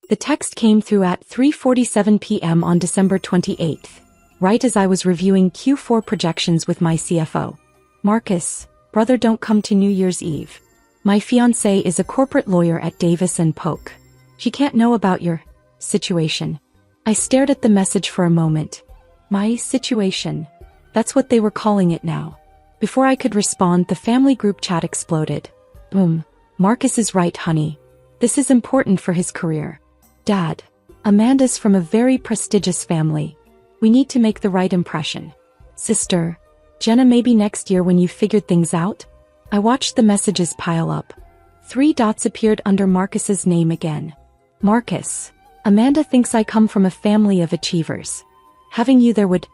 The text came through at 3:47 p.m. on December 28th, right as I was reviewing Q4 projections with my CFO. Marcus, brother, don't come to New Year's Eve. My fiancée is a corporate lawyer at Davis Polk. She can't know about your situation. I stared at the message for a moment. My situation. That's what they were calling it now. Before I could respond, the family group chat exploded. Boom. Marcus is right, honey. This is important for his career. Dad, Amanda's from a very prestigious family. We need to make the right impression. Sister, Jenna, maybe next year when you've figured things out? I watched the messages pile up. 3 dots appeared under Marcus's name again. Marcus, Amanda thinks I come from a family of achievers. Having you there would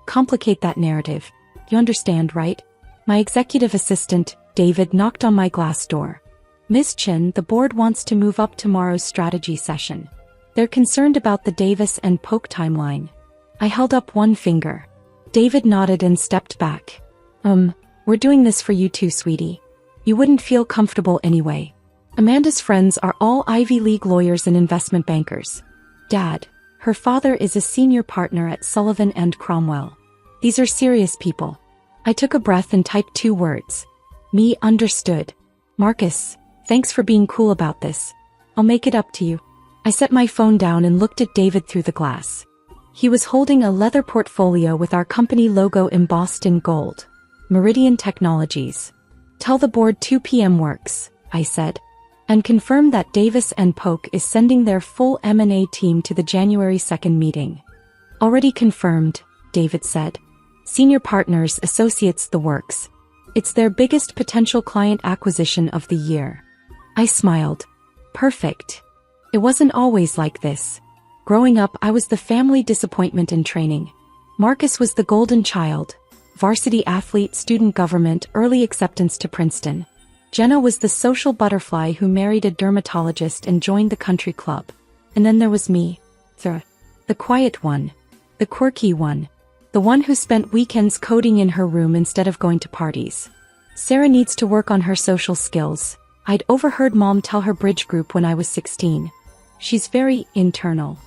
complicate that narrative. You understand, right? My executive assistant, David, knocked on my glass door. Ms. Chin, the board wants to move up tomorrow's strategy session. They're concerned about the Davis Polk timeline. I held up one finger. David nodded and stepped back. We're doing this for you too, sweetie. You wouldn't feel comfortable anyway. Amanda's friends are all Ivy League lawyers and investment bankers. Dad, her father is a senior partner at Sullivan & Cromwell. These are serious people. I took a breath and typed 2 words. Me, understood. Marcus, thanks for being cool about this. I'll make it up to you. I set my phone down and looked at David through the glass. He was holding a leather portfolio with our company logo embossed in gold. Meridian Technologies. Tell the board 2 p.m. works, I said. And confirm that Davis Polk is sending their full M&A team to the January 2nd meeting. Already confirmed, David said. Senior partners, associates, the works. It's their biggest potential client acquisition of the year. I smiled. Perfect. It wasn't always like this. Growing up, I was the family disappointment in training. Marcus was the golden child. Varsity athlete, student government, early acceptance to Princeton. Jenna was the social butterfly who married a dermatologist and joined the country club. And then there was me. The quiet one. The quirky one. The one who spent weekends coding in her room instead of going to parties. Sarah needs to work on her social skills. I'd overheard Mom tell her bridge group when I was 16. She's very internal.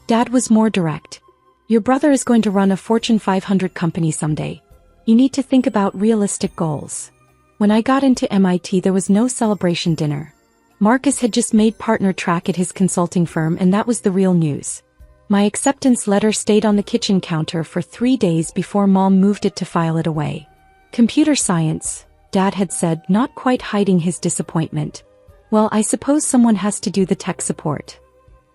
Dad was more direct. Your brother is going to run a Fortune 500 company someday. You need to think about realistic goals. When I got into MIT, there was no celebration dinner. Marcus had just made partner track at his consulting firm, and that was the real news. My acceptance letter stayed on the kitchen counter for 3 days before Mom moved it to file it away. Computer science, Dad had said, not quite hiding his disappointment. Well, I suppose someone has to do the tech support.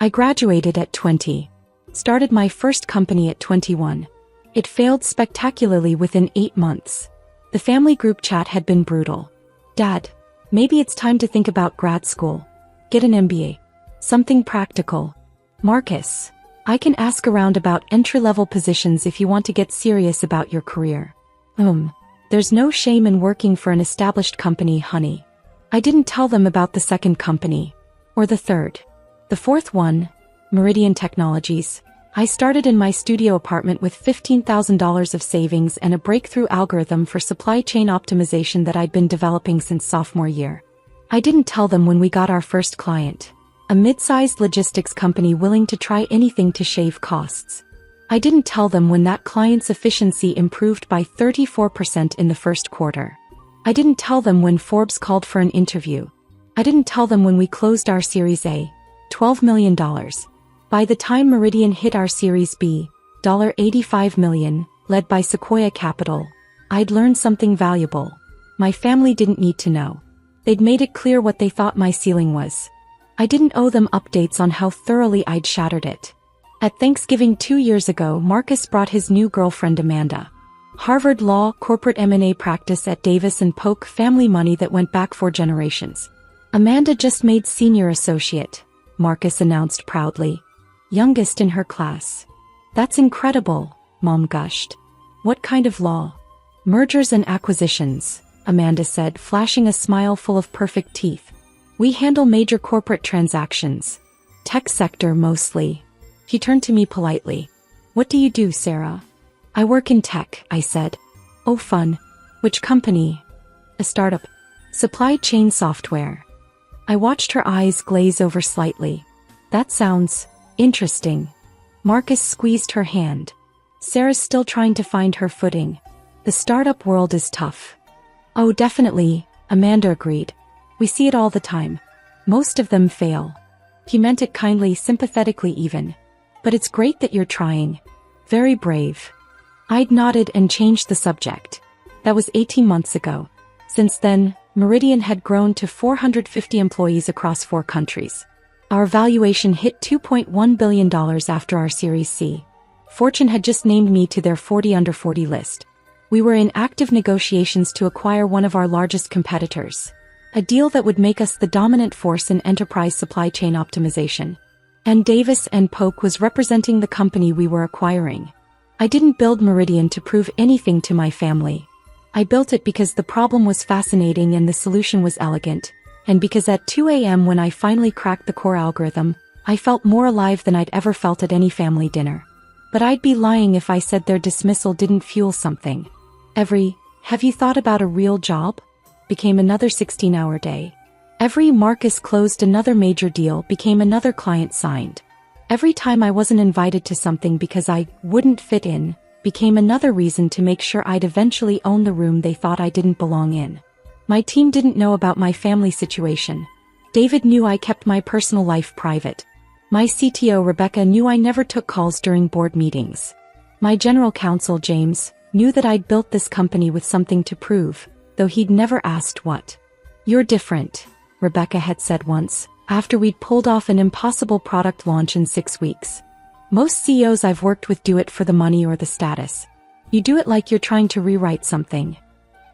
I graduated at 20. Started my first company at 21. It failed spectacularly within 8 months. The family group chat had been brutal. Dad, maybe it's time to think about grad school. Get an MBA. Something practical. Marcus, I can ask around about entry-level positions if you want to get serious about your career. There's no shame in working for an established company, honey. I didn't tell them about the second company. Or the third. The fourth one, Meridian Technologies. I started in my studio apartment with $15,000 of savings and a breakthrough algorithm for supply chain optimization that I'd been developing since sophomore year. I didn't tell them when we got our first client, a mid-sized logistics company willing to try anything to shave costs. I didn't tell them when that client's efficiency improved by 34% in the first quarter. I didn't tell them when Forbes called for an interview. I didn't tell them when we closed our Series A, $12 million. By the time Meridian hit our Series B, $85 million, led by Sequoia Capital, I'd learned something valuable. My family didn't need to know. They'd made it clear what they thought my ceiling was. I didn't owe them updates on how thoroughly I'd shattered it. At Thanksgiving 2 years ago, Marcus brought his new girlfriend Amanda. Harvard Law, corporate M&A practice at Davis Polk, family money that went back 4 generations. Amanda just made senior associate, Marcus announced proudly. Youngest in her class. That's incredible, Mom gushed. What kind of law? Mergers and acquisitions, Amanda said, flashing a smile full of perfect teeth. We handle major corporate transactions. Tech sector mostly. He turned to me politely. What do you do, Sarah? I work in tech, I said. Oh, fun. Which company? A startup. Supply chain software. I watched her eyes glaze over slightly. That sounds interesting. Marcus squeezed her hand. Sarah's still trying to find her footing. The startup world is tough. Oh, definitely, Amanda agreed. We see it all the time. Most of them fail. He meant it kindly, sympathetically even. But it's great that you're trying. Very brave. I'd nodded and changed the subject. That was 18 months ago. Since then, Meridian had grown to 450 employees across 4 countries. Our valuation hit $2.1 billion after our Series C. Fortune had just named me to their 40 under 40 list. We were in active negotiations to acquire one of our largest competitors. A deal that would make us the dominant force in enterprise supply chain optimization. And Davis Polk was representing the company we were acquiring. I didn't build Meridian to prove anything to my family. I built it because the problem was fascinating and the solution was elegant, and because at 2 a.m. when I finally cracked the core algorithm, I felt more alive than I'd ever felt at any family dinner. But I'd be lying if I said their dismissal didn't fuel something. Have you thought about a real job? Became another 16-hour day. Every Marcus closed another major deal became another client signed. Every time I wasn't invited to something because I wouldn't fit in, became another reason to make sure I'd eventually own the room they thought I didn't belong in. My team didn't know about my family situation. David knew I kept my personal life private. My CTO Rebecca knew I never took calls during board meetings. My general counsel James knew that I'd built this company with something to prove, though he'd never asked what. You're different, Rebecca had said once, after we'd pulled off an impossible product launch in 6 weeks. Most CEOs I've worked with do it for the money or the status. You do it like you're trying to rewrite something.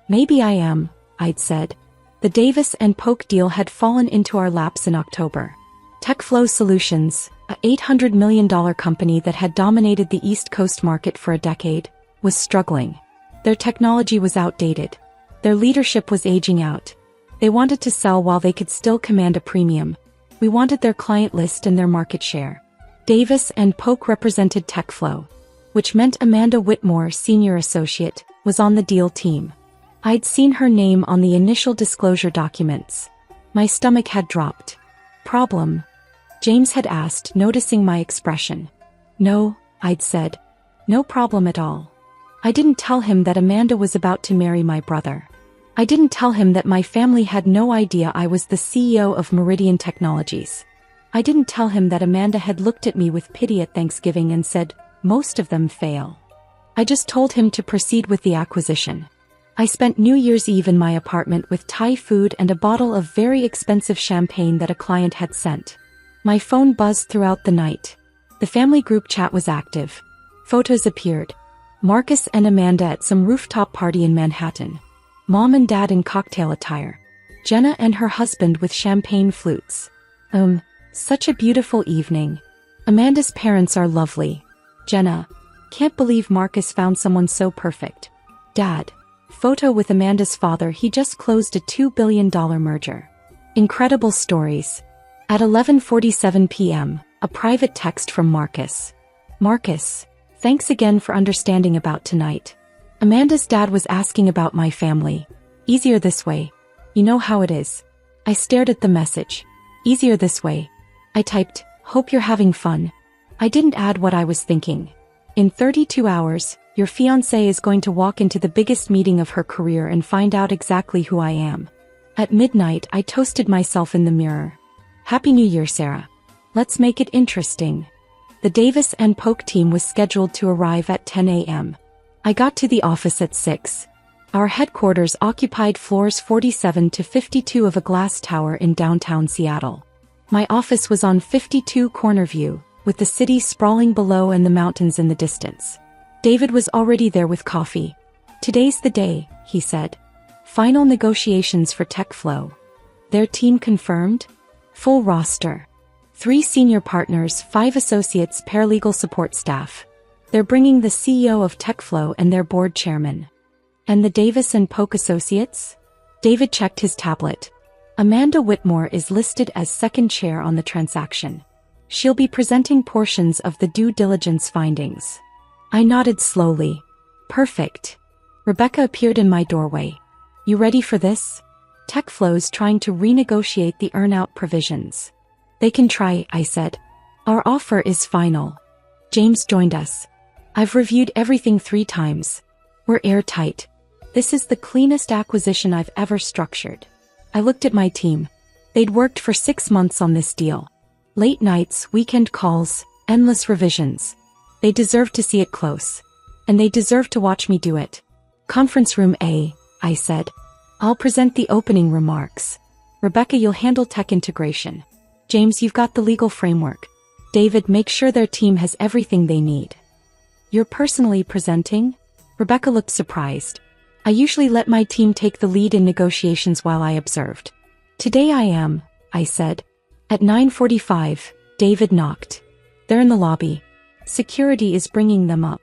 Maybe I am, I'd said. The Davis Polk deal had fallen into our laps in October. TechFlow Solutions, a $800 million company that had dominated the East Coast market for a decade, was struggling. Their technology was outdated. Their leadership was aging out. They wanted to sell while they could still command a premium. We wanted their client list and their market share. Davis Polk represented TechFlow, which meant Amanda Whitmore, senior associate, was on the deal team. I'd seen her name on the initial disclosure documents. My stomach had dropped. Problem? James had asked, noticing my expression. No, I'd said. No problem at all. I didn't tell him that Amanda was about to marry my brother. I didn't tell him that my family had no idea I was the CEO of Meridian Technologies. I didn't tell him that Amanda had looked at me with pity at Thanksgiving and said, most of them fail. I just told him to proceed with the acquisition. I spent New Year's Eve in my apartment with Thai food and a bottle of very expensive champagne that a client had sent. My phone buzzed throughout the night. The family group chat was active. Photos appeared. Marcus and Amanda at some rooftop party in Manhattan. Mom and Dad in cocktail attire. Jenna and her husband with champagne flutes. Such a beautiful evening. Amanda's parents are lovely. Jenna, can't believe Marcus found someone so perfect. Dad, photo with Amanda's father, he just closed a $2 billion merger. Incredible stories. At 11:47 p.m., a private text from Marcus. Marcus, thanks again for understanding about tonight. Amanda's dad was asking about my family. Easier this way. You know how it is. I stared at the message. Easier this way. I typed, hope you're having fun. I didn't add what I was thinking. In 32 hours, your fiancée is going to walk into the biggest meeting of her career and find out exactly who I am. At midnight, I toasted myself in the mirror. Happy New Year, Sarah. Let's make it interesting. The Davis Polk team was scheduled to arrive at 10 a.m. I got to the office at 6. Our headquarters occupied floors 47 to 52 of a glass tower in downtown Seattle. My office was on 52 corner view, with the city sprawling below and the mountains in the distance. David was already there with coffee. Today's the day, he said. Final negotiations for TechFlow. Their team confirmed? Full roster. 3 senior partners, 5 associates, paralegal support staff. They're bringing the CEO of TechFlow and their board chairman. And the Davis Polk associates? David checked his tablet. Amanda Whitmore is listed as second chair on the transaction. She'll be presenting portions of the due diligence findings. I nodded slowly. Perfect. Rebecca appeared in my doorway. You ready for this? TechFlow's trying to renegotiate the earn-out provisions. They can try, I said. Our offer is final. James joined us. I've reviewed everything 3 times. We're airtight. This is the cleanest acquisition I've ever structured. I looked at my team. They'd worked for 6 months on this deal. Late nights, weekend calls, endless revisions. They deserve to see it close. And they deserve to watch me do it. Conference room A, I said. I'll present the opening remarks. Rebecca, you'll handle tech integration. James, you've got the legal framework. David, make sure their team has everything they need. You're personally presenting? Rebecca looked surprised. I usually let my team take the lead in negotiations while I observed. Today I am, I said. At 9:45, David knocked. They're in the lobby. Security is bringing them up.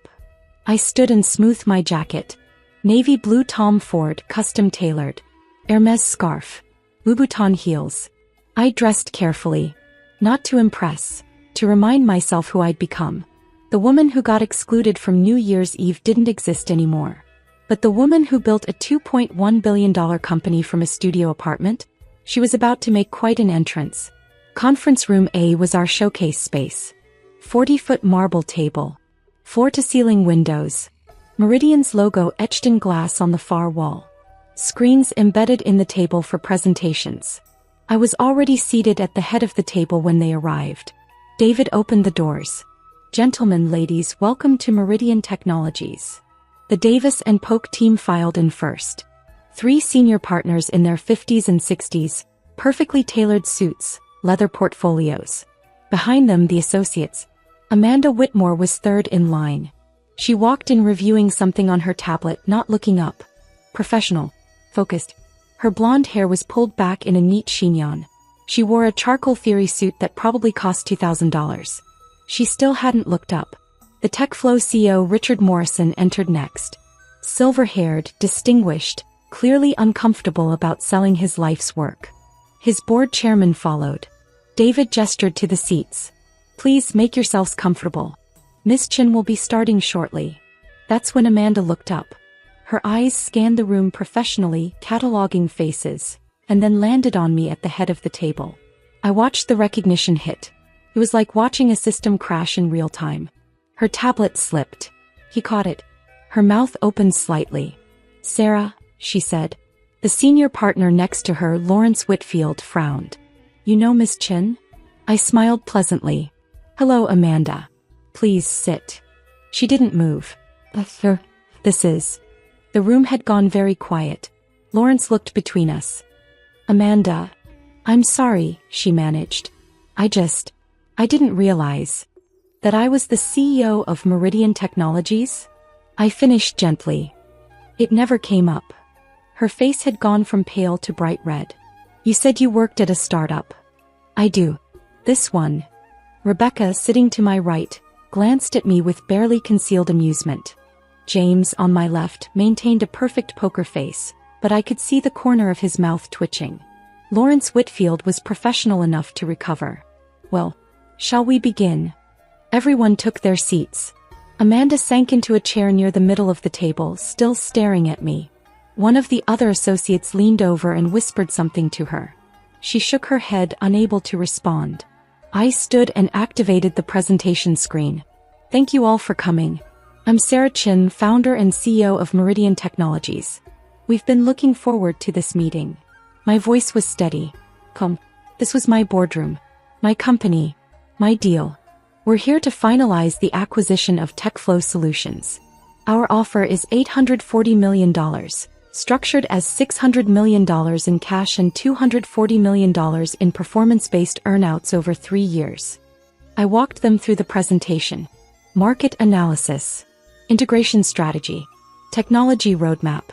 I stood and smoothed my jacket. Navy blue Tom Ford, custom tailored. Hermes scarf. Louboutin heels. I dressed carefully. Not to impress. To remind myself who I'd become. The woman who got excluded from New Year's Eve didn't exist anymore. But the woman who built a $2.1 billion company from a studio apartment? She was about to make quite an entrance. Conference room A was our showcase space. 40-foot marble table. Floor-to-ceiling windows. Meridian's logo etched in glass on the far wall. Screens embedded in the table for presentations. I was already seated at the head of the table when they arrived. David opened the doors. Gentlemen, ladies, welcome to Meridian Technologies. The Davis and Polk team filed in first. 3 senior partners in their 50s and 60s, perfectly tailored suits, leather portfolios. Behind them, the associates. Amanda Whitmore was third in line. She walked in reviewing something on her tablet, not looking up. Professional. Focused. Her blonde hair was pulled back in a neat chignon. She wore a charcoal theory suit that probably cost $2,000. She still hadn't looked up. The TechFlow CEO Richard Morrison entered next. Silver-haired, distinguished, clearly uncomfortable about selling his life's work. His board chairman followed. David gestured to the seats. Please make yourselves comfortable. Miss Chin will be starting shortly. That's when Amanda looked up. Her eyes scanned the room professionally, cataloging faces, and then landed on me at the head of the table. I watched the recognition hit. It was like watching a system crash in real time. Her tablet slipped. He caught it. Her mouth opened slightly. Sarah, she said. The senior partner next to her, Lawrence Whitfield, frowned. You know Miss Chin? I smiled pleasantly. Hello, Amanda. Please sit. She didn't move. This is. The room had gone very quiet. Lawrence looked between us. Amanda. I'm sorry, she managed. I didn't realize that I was the CEO of Meridian Technologies. I finished gently. It never came up. Her face had gone from pale to bright red. You said you worked at a startup. I do. This one. Rebecca, sitting to my right, glanced at me with barely concealed amusement. James, on my left, maintained a perfect poker face, but I could see the corner of his mouth twitching. Lawrence Whitfield was professional enough to recover. Well, shall we begin? Everyone took their seats. Amanda sank into a chair near the middle of the table, still staring at me. One of the other associates leaned over and whispered something to her. She shook her head, unable to respond. I stood and activated the presentation screen. Thank you all for coming. I'm Sarah Chin, founder and CEO of Meridian Technologies. We've been looking forward to this meeting. My voice was steady. Come, this was my boardroom. My company. My deal. We're here to finalize the acquisition of TechFlow Solutions. Our offer is $840 million, structured as $600 million in cash and $240 million in performance-based earnouts over 3 years. I walked them through the presentation. Market analysis. Integration strategy. Technology roadmap.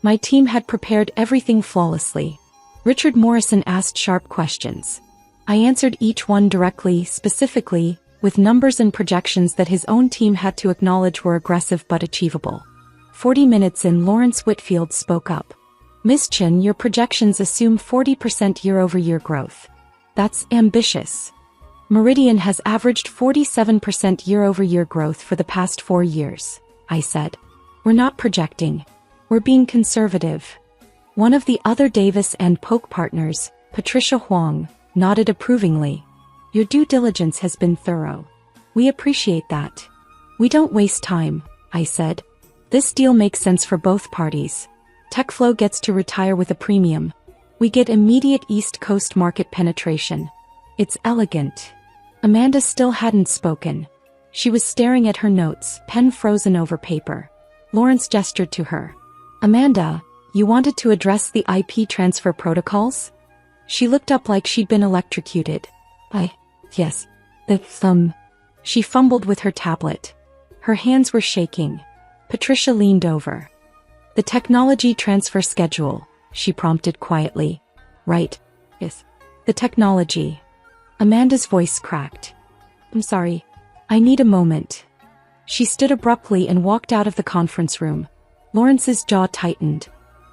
My team had prepared everything flawlessly. Richard Morrison asked sharp questions. I answered each one directly, specifically, with numbers and projections that his own team had to acknowledge were aggressive but achievable. 40 minutes in, Lawrence Whitfield spoke up. Miss Chin, your projections assume 40% year-over-year growth. That's ambitious. Meridian has averaged 47% year-over-year growth for the past 4 years, I said. We're not projecting. We're being conservative. One of the other Davis and Polk partners, Patricia Huang, nodded approvingly. Your due diligence has been thorough. We appreciate that. We don't waste time, I said. This deal makes sense for both parties. TechFlow gets to retire with a premium. We get immediate East Coast market penetration. It's elegant. Amanda still hadn't spoken. She was staring at her notes, pen frozen over paper. Lawrence gestured to her. Amanda, you wanted to address the IP transfer protocols? She looked up like she'd been electrocuted. Yes. She fumbled with her tablet. Her hands were shaking. Patricia leaned over. The technology transfer schedule, she prompted quietly. Right. Yes. The technology. Amanda's voice cracked. I'm sorry. I need a moment. She stood abruptly and walked out of the conference room. Lawrence's jaw tightened.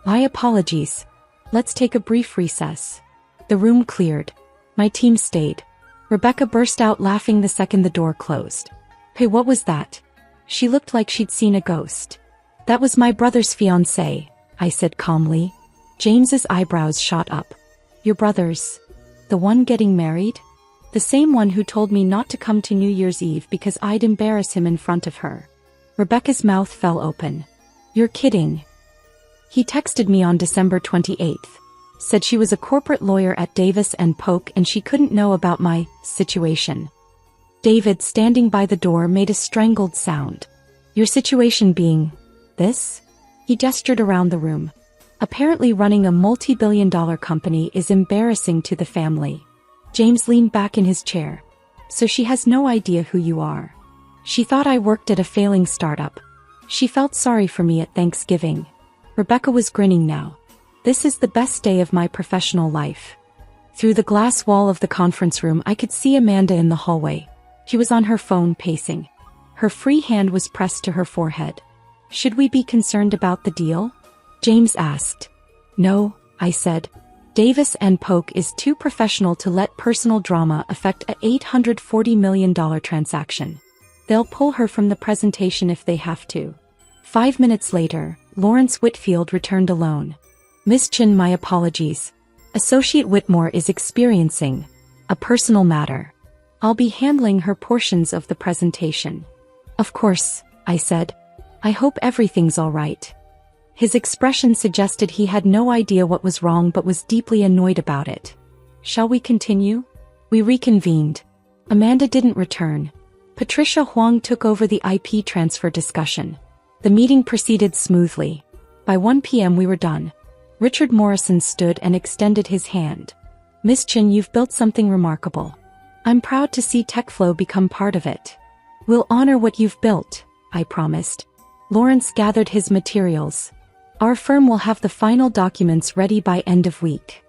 My apologies. Let's take a brief recess. The room cleared. My team stayed. Rebecca burst out laughing the second the door closed. Hey, what was that? She looked like she'd seen a ghost. That was my brother's fiancée, I said calmly. James's eyebrows shot up. Your brother's? The one getting married? The same one who told me not to come to New Year's Eve because I'd embarrass him in front of her. Rebecca's mouth fell open. You're kidding. He texted me on December 28th. Said she was a corporate lawyer at Davis Polk and she couldn't know about my situation. David, standing by the door, made a strangled sound. Your situation being this? He gestured around the room. Apparently running a multi-billion-dollar company is embarrassing to the family. James leaned back in his chair. So she has no idea who you are. She thought I worked at a failing startup. She felt sorry for me at Thanksgiving. Rebecca was grinning now. This is the best day of my professional life. Through the glass wall of the conference room, I could see Amanda in the hallway. She was on her phone pacing. Her free hand was pressed to her forehead. Should we be concerned about the deal? James asked. No, I said. Davis Polk is too professional to let personal drama affect a $840 million transaction. They'll pull her from the presentation if they have to. 5 minutes later, Lawrence Whitfield returned alone. Miss Chin, my apologies. Associate Whitmore is experiencing a personal matter. I'll be handling her portions of the presentation. Of course, I said. I hope everything's all right. His expression suggested he had no idea what was wrong but was deeply annoyed about it. Shall we continue? We reconvened. Amanda didn't return. Patricia Huang took over the IP transfer discussion. The meeting proceeded smoothly. By 1 p.m. we were done. Richard Morrison stood and extended his hand. Miss Chin, you've built something remarkable. I'm proud to see TechFlow become part of it. We'll honor what you've built, I promised. Lawrence gathered his materials. Our firm will have the final documents ready by end of week.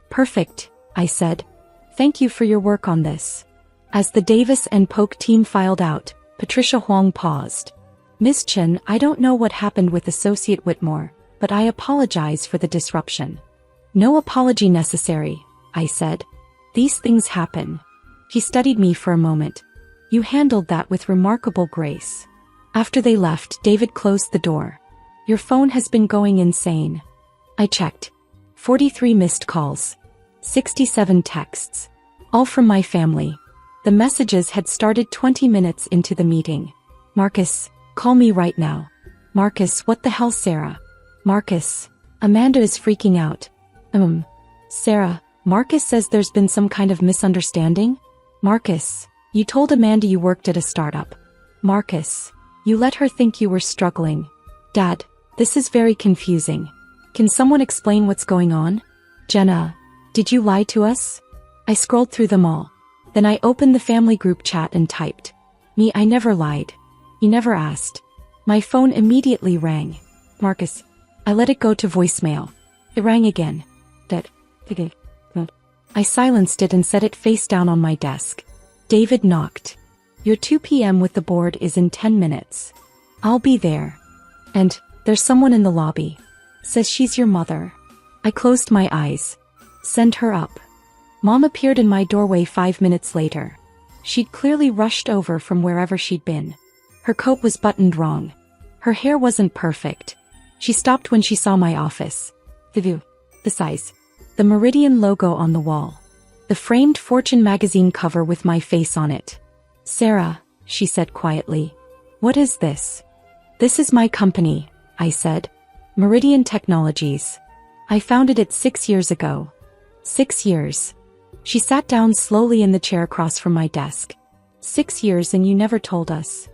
Perfect, I said. Thank you for your work on this. As the Davis Polk team filed out, Patricia Huang paused. Miss Chen, I don't know what happened with Associate Whitmore, but I apologize for the disruption. No apology necessary, I said. These things happen. He studied me for a moment. You handled that with remarkable grace. After they left, David closed the door. Your phone has been going insane. I checked. 43 missed calls. 67 texts. All from my family. The messages had started 20 minutes into the meeting. Marcus, call me right now. Marcus, what the hell, Sarah? Marcus. Amanda is freaking out. Sarah, Marcus says there's been some kind of misunderstanding? Marcus, you told Amanda you worked at a startup. Marcus, you let her think you were struggling. Dad, this is very confusing. Can someone explain what's going on? Jenna, did you lie to us? I scrolled through them all. Then I opened the family group chat and typed. Me, I never lied. You never asked. My phone immediately rang. Marcus, I let it go to voicemail. It rang again. I silenced it and set it face down on my desk. David knocked. Your 2 p.m. with the board is in 10 minutes. I'll be there. And, there's someone in the lobby. Says she's your mother. I closed my eyes. Send her up. Mom appeared in my doorway 5 minutes later. She'd clearly rushed over from wherever she'd been. Her coat was buttoned wrong. Her hair wasn't perfect. She stopped when she saw my office. The view. The size. The Meridian logo on the wall. The The framed Fortune magazine cover with my face on it. Sarah, she said quietly. What is this? This is my company, I said. Meridian Technologies. I founded it 6 years ago. 6 years. She sat down slowly in the chair across from my desk. 6 years and you never told us.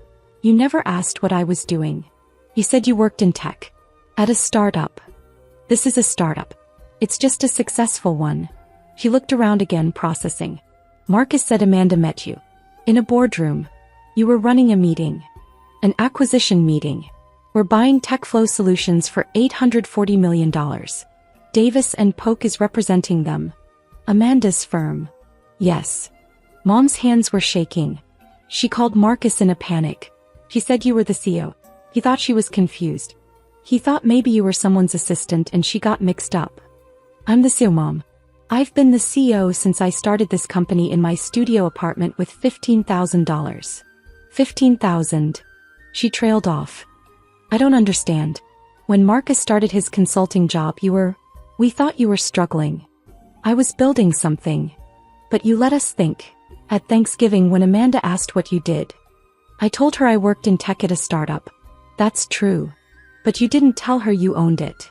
You never asked what I was doing. You said you worked in tech. At a startup. This is a startup. It's just a successful one. She looked around again, processing. Marcus said Amanda met you. In a boardroom. You were running a meeting. An acquisition meeting. We're buying TechFlow Solutions for $840 million. Davis Polk is representing them. Amanda's firm. Yes. Mom's hands were shaking. She called Marcus in a panic. He said you were the CEO. He thought she was confused. He thought maybe you were someone's assistant and she got mixed up. I'm the CEO, Mom. I've been the CEO since I started this company in my studio apartment with $15,000. $15,000. She trailed off. I don't understand. When Marcus started his consulting job, we thought you were struggling. I was building something. But you let us think. At Thanksgiving when Amanda asked what you did. I told her I worked in tech at a startup. That's true. But you didn't tell her you owned it.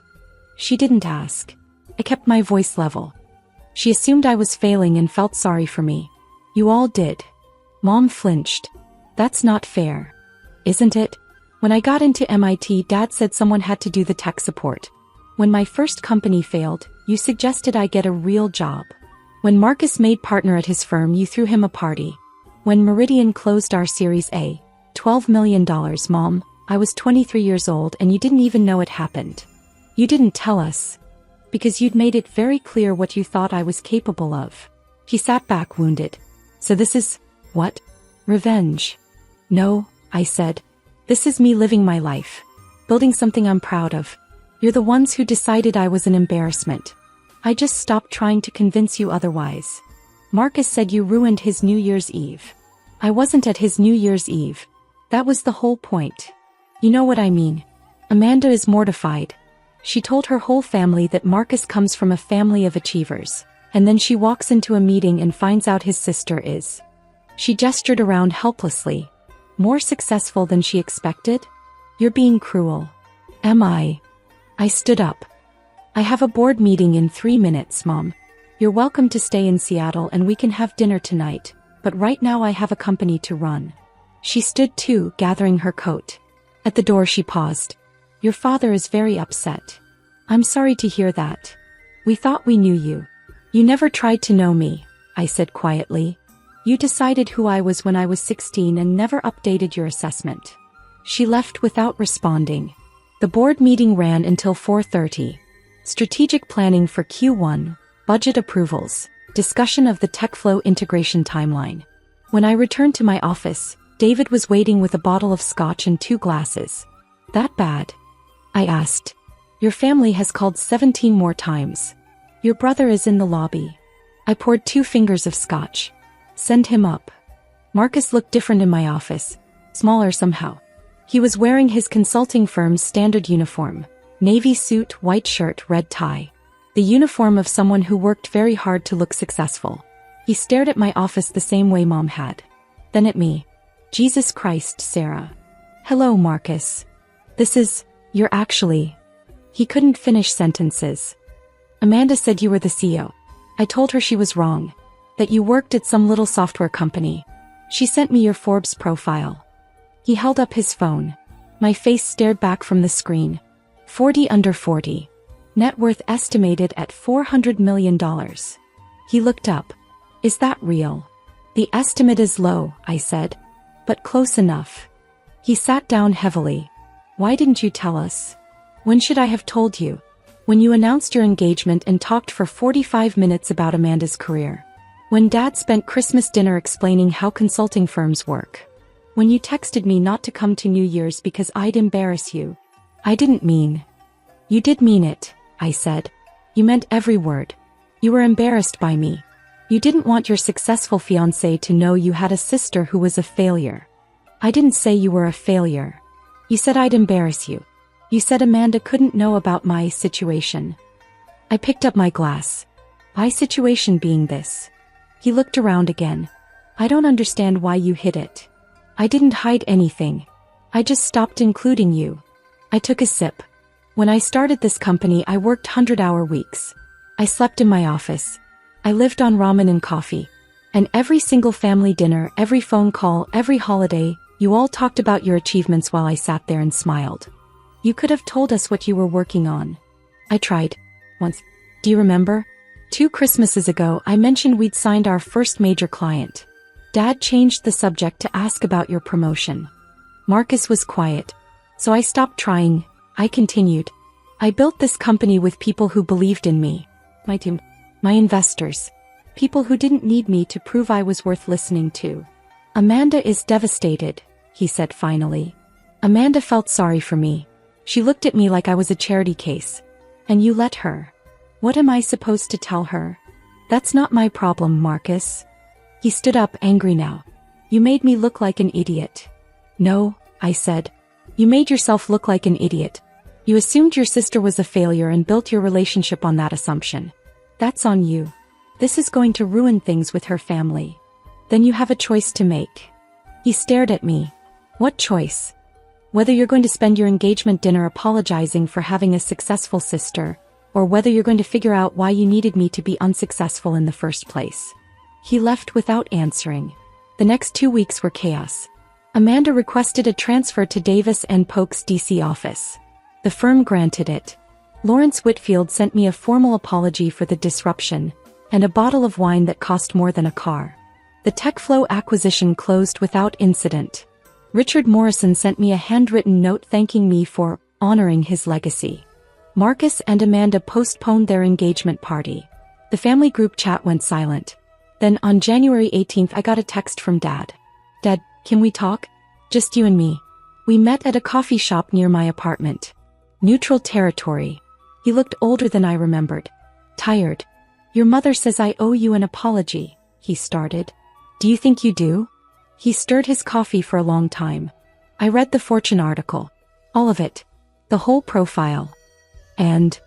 She didn't ask. I kept my voice level. She assumed I was failing and felt sorry for me. You all did. Mom flinched. That's not fair. Isn't it? When I got into MIT, Dad said someone had to do the tech support. When my first company failed, you suggested I get a real job. When Marcus made partner at his firm, you threw him a party. When Meridian closed our Series A, $12 million, Mom, I was 23 years old and you didn't even know it happened. You didn't tell us. Because you'd made it very clear what you thought I was capable of. He sat back wounded. So this is, what? Revenge. No, I said. This is me living my life. Building something I'm proud of. You're the ones who decided I was an embarrassment. I just stopped trying to convince you otherwise. Marcus said you ruined his New Year's Eve. I wasn't at his New Year's Eve. That was the whole point. You know what I mean. Amanda is mortified. She told her whole family that Marcus comes from a family of achievers, and then she walks into a meeting and finds out his sister is. She gestured around helplessly. More successful than she expected? You're being cruel. Am I? I stood up. I have a board meeting in 3 minutes, Mom. You're welcome to stay in Seattle and we can have dinner tonight, but right now I have a company to run. She stood too, gathering her coat. At the door she paused. Your father is very upset. I'm sorry to hear that. We thought we knew you. You never tried to know me, I said quietly. You decided who I was when I was 16 and never updated your assessment. She left without responding. The board meeting ran until 4:30. Strategic planning for Q1, budget approvals, discussion of the TechFlow integration timeline. When I returned to my office, David was waiting with a bottle of scotch and 2 glasses. That bad? I asked. Your family has called 17 more times. Your brother is in the lobby. I poured 2 fingers of scotch. Send him up. Marcus looked different in my office. Smaller somehow. He was wearing his consulting firm's standard uniform. Navy suit, white shirt, red tie. The uniform of someone who worked very hard to look successful. He stared at my office the same way Mom had. Then at me. Jesus Christ, Sarah. Hello, Marcus. You're actually. He couldn't finish sentences. Amanda said you were the CEO. I told her she was wrong. That you worked at some little software company. She sent me your Forbes profile. He held up his phone. My face stared back from the screen. 40 under 40. Net worth estimated at $400 million. He looked up. Is that real? The estimate is low, I said. But close enough. He sat down heavily. Why didn't you tell us? When should I have told you? When you announced your engagement and talked for 45 minutes about Amanda's career. When Dad spent Christmas dinner explaining how consulting firms work. When you texted me not to come to New Year's because I'd embarrass you. I didn't mean. You did mean it, I said. You meant every word. You were embarrassed by me. You didn't want your successful fiancé to know you had a sister who was a failure. I didn't say you were a failure. You said I'd embarrass you. You said Amanda couldn't know about my situation. I picked up my glass. My situation being this. He looked around again. I don't understand why you hid it. I didn't hide anything. I just stopped including you. I took a sip. When I started this company, I worked 100-hour weeks. I slept in my office. I lived on ramen and coffee. And every single family dinner, every phone call, every holiday, you all talked about your achievements while I sat there and smiled. You could have told us what you were working on. I tried. Once. Do you remember? 2 Christmases ago, I mentioned we'd signed our first major client. Dad changed the subject to ask about your promotion. Marcus was quiet. So I stopped trying. I continued. I built this company with people who believed in me. My team. My investors. People who didn't need me to prove I was worth listening to. Amanda is devastated, he said finally. Amanda felt sorry for me. She looked at me like I was a charity case. And you let her. What am I supposed to tell her? That's not my problem, Marcus. He stood up, angry now. You made me look like an idiot. No, I said. You made yourself look like an idiot. You assumed your sister was a failure and built your relationship on that assumption. That's on you. This is going to ruin things with her family. Then you have a choice to make. He stared at me. What choice? Whether you're going to spend your engagement dinner apologizing for having a successful sister, or whether you're going to figure out why you needed me to be unsuccessful in the first place. He left without answering. The next 2 weeks were chaos. Amanda requested a transfer to Davis Polk's DC office. The firm granted it. Lawrence Whitfield sent me a formal apology for the disruption, and a bottle of wine that cost more than a car. The TechFlow acquisition closed without incident. Richard Morrison sent me a handwritten note thanking me for honoring his legacy. Marcus and Amanda postponed their engagement party. The family group chat went silent. Then on January 18th I got a text from Dad. Dad, can we talk? Just you and me. We met at a coffee shop near my apartment. Neutral territory. He looked older than I remembered. Tired. Your mother says I owe you an apology, he started. Do you think you do? He stirred his coffee for a long time. I read the Fortune article. All of it. The whole profile. And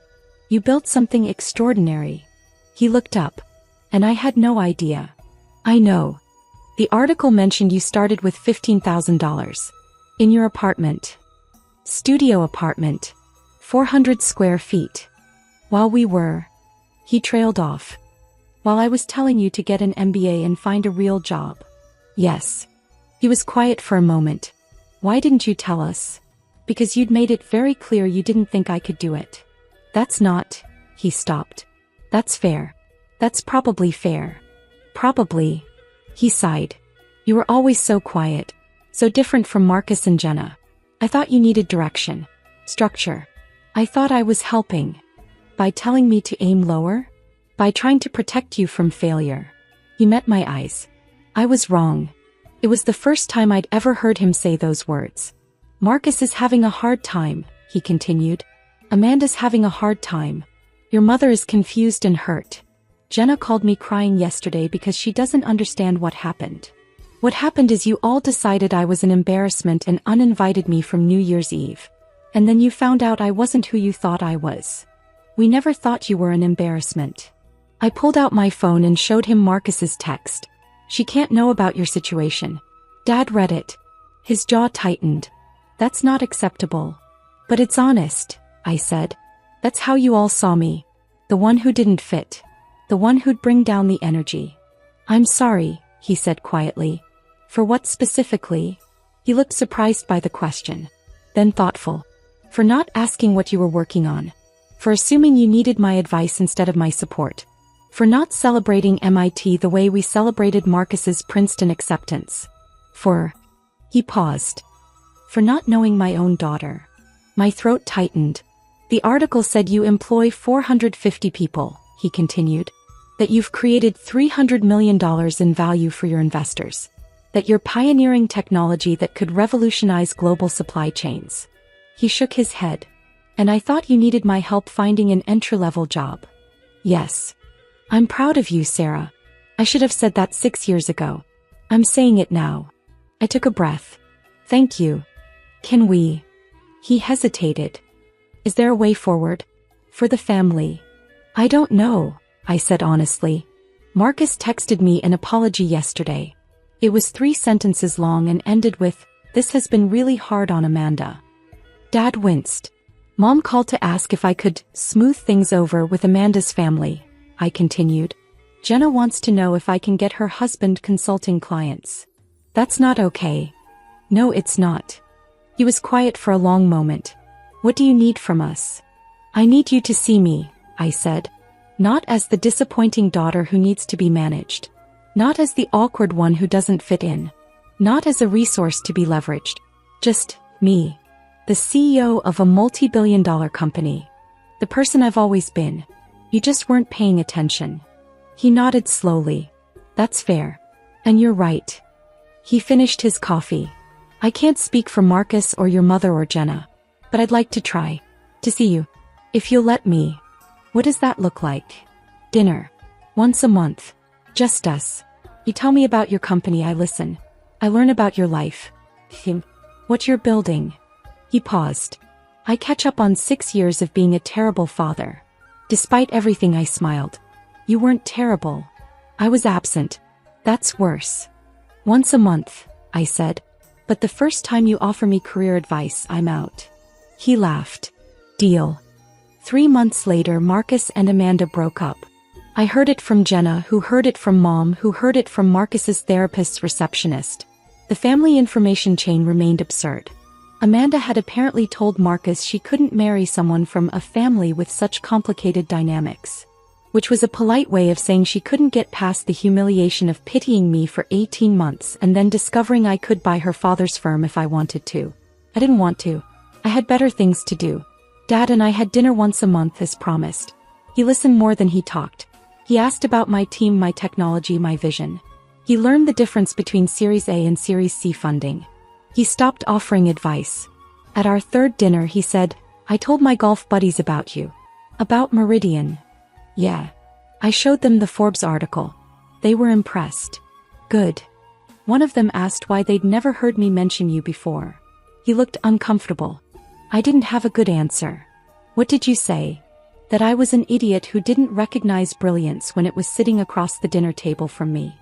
you built something extraordinary. He looked up. And I had no idea. I know. The article mentioned you started with $15,000. In your apartment. Studio apartment. 400 square feet. While we were... He trailed off. While I was telling you to get an MBA and find a real job. Yes. He was quiet for a moment. Why didn't you tell us? Because you'd made it very clear you didn't think I could do it. That's not... He stopped. That's fair. That's probably fair. Probably. He sighed. You were always so quiet. So different from Marcus and Jenna. I thought you needed direction. Structure. I thought I was helping. By telling me to aim lower? By trying to protect you from failure. He met my eyes. I was wrong. It was the first time I'd ever heard him say those words. Marcus is having a hard time, he continued. Amanda's having a hard time. Your mother is confused and hurt. Jenna called me crying yesterday because she doesn't understand what happened. What happened is you all decided I was an embarrassment and uninvited me from New Year's Eve. And then you found out I wasn't who you thought I was. We never thought you were an embarrassment. I pulled out my phone and showed him Marcus's text. She can't know about your situation. Dad read it. His jaw tightened. That's not acceptable. But it's honest, I said. That's how you all saw me. The one who didn't fit. The one who'd bring down the energy. I'm sorry, he said quietly. For what specifically? He looked surprised by the question. Then thoughtful. For not asking what you were working on. For assuming you needed my advice instead of my support. For not celebrating MIT the way we celebrated Marcus's Princeton acceptance. For... He paused. For not knowing my own daughter. My throat tightened. The article said you employ 450 people, he continued. That you've created $300 million in value for your investors. That you're pioneering technology that could revolutionize global supply chains. He shook his head. And I thought you needed my help finding an entry-level job. Yes. I'm proud of you, Sarah. I should have said that 6 years ago. I'm saying it now. I took a breath. Thank you. Can we? He hesitated. Is there a way forward? For the family? I don't know, I said honestly. Marcus texted me an apology yesterday. It was 3 sentences long and ended with, "This has been really hard on Amanda." Dad winced. Mom called to ask if I could smooth things over with Amanda's family. I continued. Jenna wants to know if I can get her husband consulting clients. That's not okay. No, it's not. He was quiet for a long moment. What do you need from us? I need you to see me, I said. Not as the disappointing daughter who needs to be managed. Not as the awkward one who doesn't fit in. Not as a resource to be leveraged. Just me. The CEO of a multi-billion-dollar company. The person I've always been. You just weren't paying attention. He nodded slowly. That's fair. And you're right. He finished his coffee. I can't speak for Marcus or your mother or Jenna. But I'd like to try. To see you. If you'll let me. What does that look like? Dinner. Once a month. Just us. You tell me about your company, I listen. I learn about your life. What you're building. He paused. I catch up on 6 years of being a terrible father. Despite everything, I smiled. You weren't terrible. I was absent. That's worse. Once a month, I said. But the first time you offer me career advice, I'm out. He laughed. Deal. 3 months later, Marcus and Amanda broke up. I heard it from Jenna, who heard it from Mom, who heard it from Marcus's therapist's receptionist. The family information chain remained absurd. Amanda had apparently told Marcus she couldn't marry someone from a family with such complicated dynamics. Which was a polite way of saying she couldn't get past the humiliation of pitying me for 18 months and then discovering I could buy her father's firm if I wanted to. I didn't want to. I had better things to do. Dad and I had dinner once a month as promised. He listened more than he talked. He asked about my team, my technology, my vision. He learned the difference between Series A and Series C funding. He stopped offering advice. At our 3rd dinner he said, I told my golf buddies about you. About Meridian. Yeah. I showed them the Forbes article. They were impressed. Good. One of them asked why they'd never heard me mention you before. He looked uncomfortable. I didn't have a good answer. What did you say? That I was an idiot who didn't recognize brilliance when it was sitting across the dinner table from me.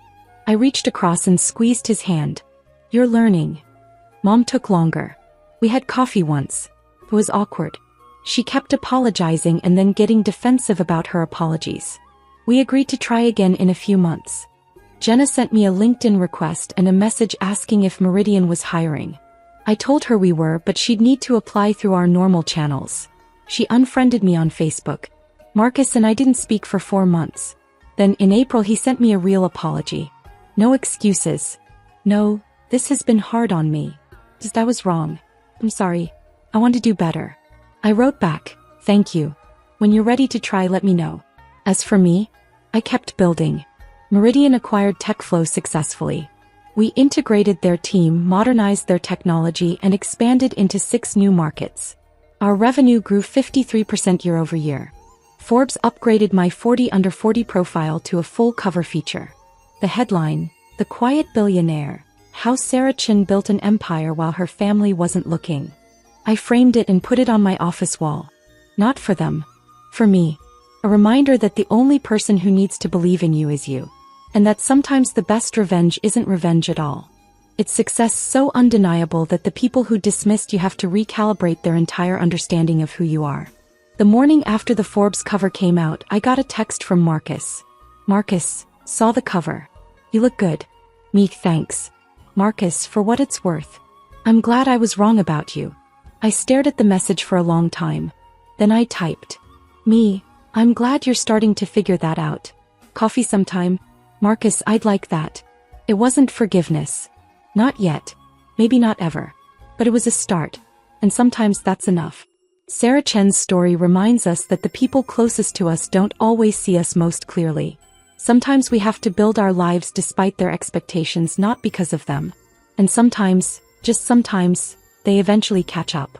I reached across and squeezed his hand. You're learning. Mom took longer. We had coffee once. It was awkward. She kept apologizing and then getting defensive about her apologies. We agreed to try again in a few months. Jenna sent me a LinkedIn request and a message asking if Meridian was hiring. I told her we were, but she'd need to apply through our normal channels. She unfriended me on Facebook. Marcus and I didn't speak for 4 months. Then in April he sent me a real apology. No excuses. No, this has been hard on me. Just I was wrong. I'm sorry. I want to do better. I wrote back, thank you. When you're ready to try, let me know. As for me, I kept building. Meridian acquired TechFlow successfully. We integrated their team, modernized their technology, and expanded into 6 new markets. Our revenue grew 53% year over year. Forbes upgraded my 40 under 40 profile to a full cover feature. The headline, The Quiet Billionaire, How Sarah Chin Built an Empire While Her Family Wasn't Looking. I framed it and put it on my office wall. Not for them. For me. A reminder that the only person who needs to believe in you is you. And that sometimes the best revenge isn't revenge at all. It's success so undeniable that the people who dismissed you have to recalibrate their entire understanding of who you are. The morning after the Forbes cover came out, I got a text from Marcus. Marcus, saw the cover. You look good. Me, thanks. Marcus, for what it's worth. I'm glad I was wrong about you. I stared at the message for a long time. Then I typed. Me, I'm glad you're starting to figure that out. Coffee sometime? Marcus, I'd like that. It wasn't forgiveness. Not yet. Maybe not ever. But it was a start. And sometimes that's enough. Sarah Chen's story reminds us that the people closest to us don't always see us most clearly. Sometimes we have to build our lives despite their expectations, not because of them. And sometimes, just sometimes, they eventually catch up.